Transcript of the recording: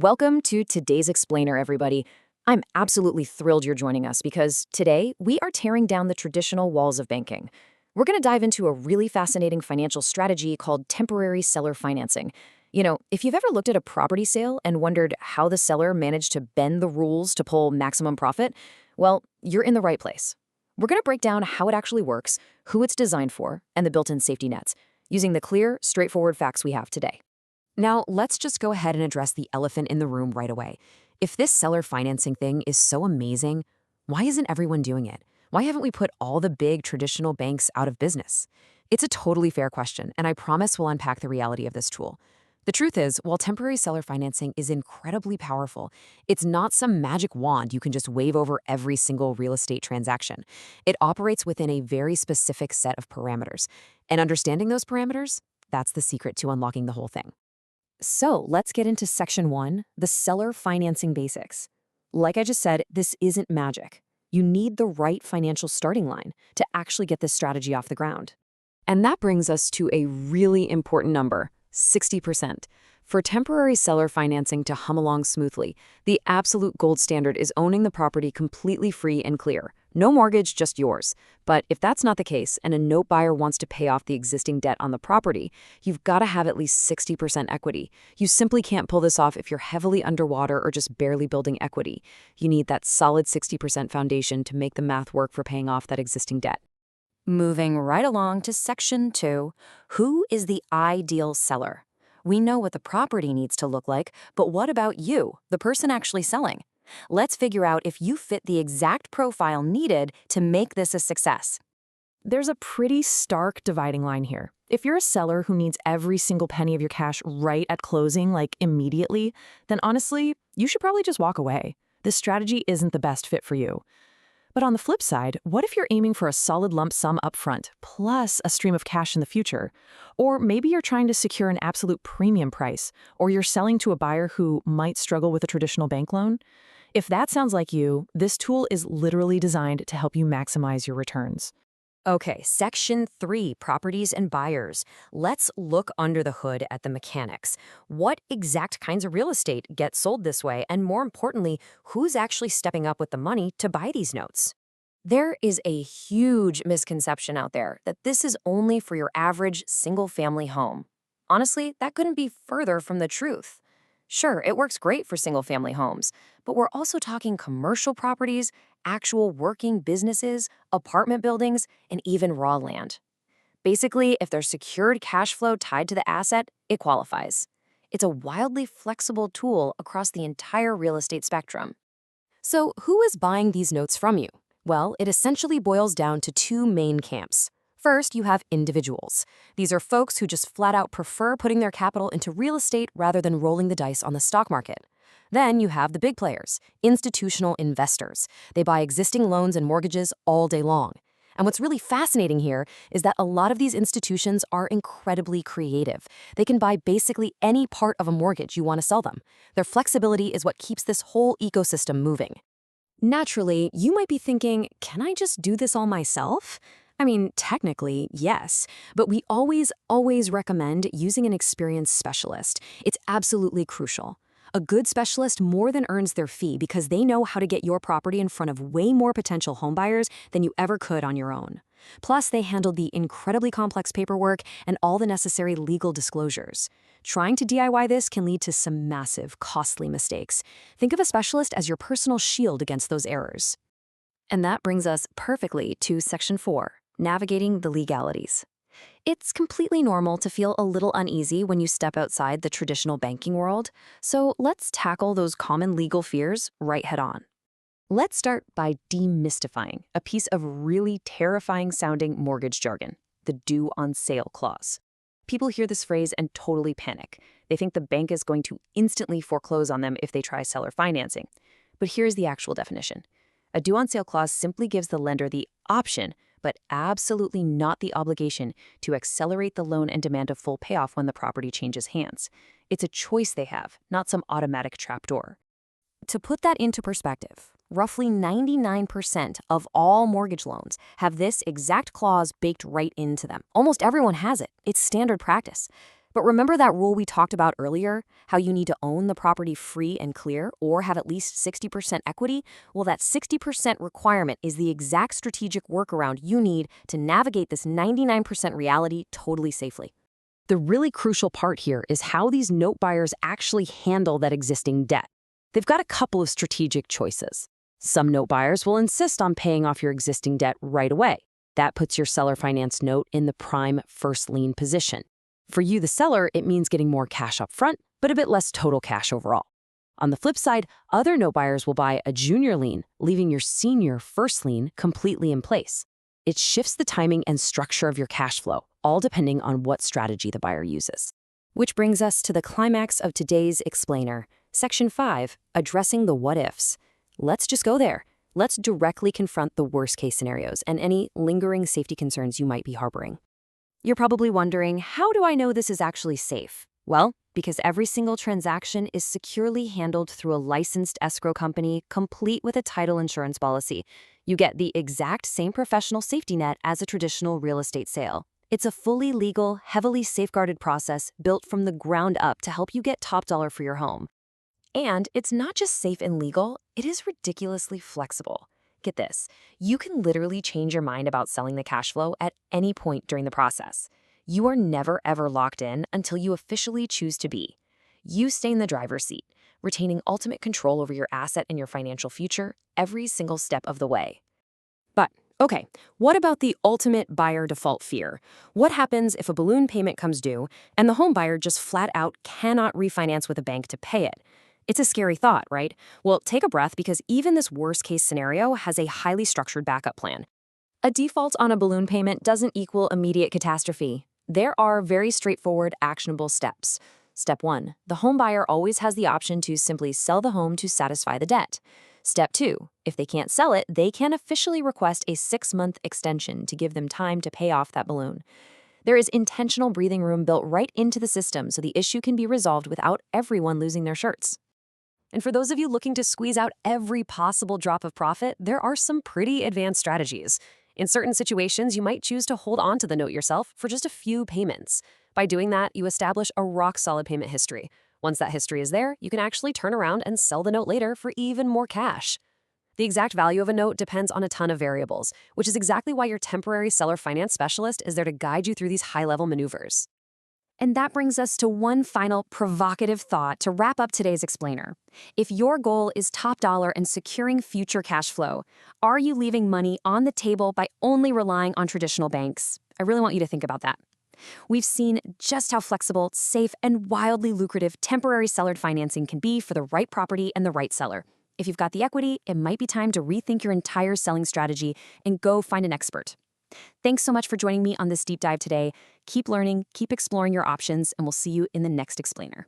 Welcome to today's Explainer, everybody. I'm absolutely thrilled you're joining us because today we are tearing down the traditional walls of banking. We're going to dive into a really fascinating financial strategy called temporary seller financing. If you've ever looked at a property sale and wondered how the seller managed to bend the rules to pull maximum profit, well, you're in the right place. We're going to break down how it actually works, who it's designed for, and the built-in safety nets, using the clear, straightforward facts we have today. Now, let's just go ahead and address the elephant in the room right away. If this seller financing thing is so amazing, why isn't everyone doing it? Why haven't we put all the big traditional banks out of business? It's a totally fair question, and I promise we'll unpack the reality of this tool. The truth is, while temporary seller financing is incredibly powerful, it's not some magic wand you can just wave over every single real estate transaction. It operates within a very specific set of parameters. And understanding those parameters, that's the secret to unlocking the whole thing. So let's get into Section 1, the seller financing basics. Like I just said, this isn't magic. You need the right financial starting line to actually get this strategy off the ground. And that brings us to a really important number, 60%. For temporary seller financing to hum along smoothly, the absolute gold standard is owning the property completely free and clear. No mortgage, just yours. But if that's not the case and a note buyer wants to pay off the existing debt on the property, you've got to have at least 60% equity. You simply can't pull this off if you're heavily underwater or just barely building equity. You need that solid 60% foundation to make the math work for paying off that existing debt. Moving right along to Section 2, who is the ideal seller? We know what the property needs to look like, but what about you, the person actually selling? Let's figure out if you fit the exact profile needed to make this a success. There's a pretty stark dividing line here. If you're a seller who needs every single penny of your cash right at closing, like immediately, then honestly, you should probably just walk away. This strategy isn't the best fit for you. But on the flip side, what if you're aiming for a solid lump sum upfront, plus a stream of cash in the future? Or maybe you're trying to secure an absolute premium price, or you're selling to a buyer who might struggle with a traditional bank loan? If that sounds like you, this tool is literally designed to help you maximize your returns. Okay, Section 3, properties and buyers. Let's look under the hood at the mechanics. What exact kinds of real estate get sold this way? And more importantly, who's actually stepping up with the money to buy these notes? There is a huge misconception out there that this is only for your average single-family home. Honestly, that couldn't be further from the truth. Sure, it works great for single-family homes, but we're also talking commercial properties, actual working businesses, apartment buildings, and even raw land. Basically, if there's secured cash flow tied to the asset, it qualifies. It's a wildly flexible tool across the entire real estate spectrum. So who is buying these notes from you? Well, it essentially boils down to two main camps. First, you have individuals. These are folks who just flat out prefer putting their capital into real estate rather than rolling the dice on the stock market. Then you have the big players, institutional investors. They buy existing loans and mortgages all day long. And what's really fascinating here is that a lot of these institutions are incredibly creative. They can buy basically any part of a mortgage you want to sell them. Their flexibility is what keeps this whole ecosystem moving. Naturally, you might be thinking, can I just do this all myself? I mean, technically, yes, but we always recommend using an experienced specialist. It's absolutely crucial. A good specialist more than earns their fee because they know how to get your property in front of way more potential homebuyers than you ever could on your own. Plus, they handle the incredibly complex paperwork and all the necessary legal disclosures. Trying to DIY this can lead to some massive, costly mistakes. Think of a specialist as your personal shield against those errors. And that brings us perfectly to Section 4. Navigating the legalities. It's completely normal to feel a little uneasy when you step outside the traditional banking world, so let's tackle those common legal fears right head on. Let's start by demystifying a piece of really terrifying-sounding mortgage jargon, the due on sale clause. People hear this phrase and totally panic. They think the bank is going to instantly foreclose on them if they try seller financing. But here's the actual definition. A due on sale clause simply gives the lender the option, but absolutely not the obligation, to accelerate the loan and demand a full payoff when the property changes hands. It's a choice they have, not some automatic trapdoor. To put that into perspective, roughly 99% of all mortgage loans have this exact clause baked right into them. Almost everyone has it. It's standard practice. But remember that rule we talked about earlier? How you need to own the property free and clear or have at least 60% equity? Well, that 60% requirement is the exact strategic workaround you need to navigate this 99% reality totally safely. The really crucial part here is how these note buyers actually handle that existing debt. They've got a couple of strategic choices. Some note buyers will insist on paying off your existing debt right away. That puts your seller finance note in the prime first lien position. For you, the seller, it means getting more cash up front, but a bit less total cash overall. On the flip side, other note buyers will buy a junior lien, leaving your senior first lien completely in place. It shifts the timing and structure of your cash flow, all depending on what strategy the buyer uses. Which brings us to the climax of today's explainer, Section 5, addressing the what-ifs. Let's just go there. Let's directly confront the worst-case scenarios and any lingering safety concerns you might be harboring. You're probably wondering, how do I know this is actually safe? Well, because every single transaction is securely handled through a licensed escrow company, complete with a title insurance policy. You get the exact same professional safety net as a traditional real estate sale. It's a fully legal, heavily safeguarded process built from the ground up to help you get top dollar for your home. And it's not just safe and legal, it is ridiculously flexible. Get this, you can literally change your mind about selling the cash flow at any point during the process. You are never ever locked in until you officially choose to be. You stay in the driver's seat, retaining ultimate control over your asset and your financial future every single step of the way. But, okay, what about the ultimate buyer default fear? What happens if a balloon payment comes due and the home buyer just flat out cannot refinance with a bank to pay it? It's a scary thought, right? Well, take a breath because even this worst-case scenario has a highly structured backup plan. A default on a balloon payment doesn't equal immediate catastrophe. There are very straightforward, actionable steps. Step 1. The home buyer always has the option to simply sell the home to satisfy the debt. Step 2. If they can't sell it, they can officially request a 6-month extension to give them time to pay off that balloon. There is intentional breathing room built right into the system so the issue can be resolved without everyone losing their shirts. And for those of you looking to squeeze out every possible drop of profit, there are some pretty advanced strategies. In certain situations, you might choose to hold on to the note yourself for just a few payments. By doing that, you establish a rock-solid payment history. Once that history is there, you can actually turn around and sell the note later for even more cash. The exact value of a note depends on a ton of variables, which is exactly why your temporary seller finance specialist is there to guide you through these high-level maneuvers. And that brings us to one final provocative thought to wrap up today's explainer. If your goal is top dollar and securing future cash flow, are you leaving money on the table by only relying on traditional banks? I really want you to think about that. We've seen just how flexible, safe, and wildly lucrative temporary seller financing can be for the right property and the right seller. If you've got the equity, it might be time to rethink your entire selling strategy and go find an expert. Thanks so much for joining me on this deep dive today. Keep learning, keep exploring your options, and we'll see you in the next explainer.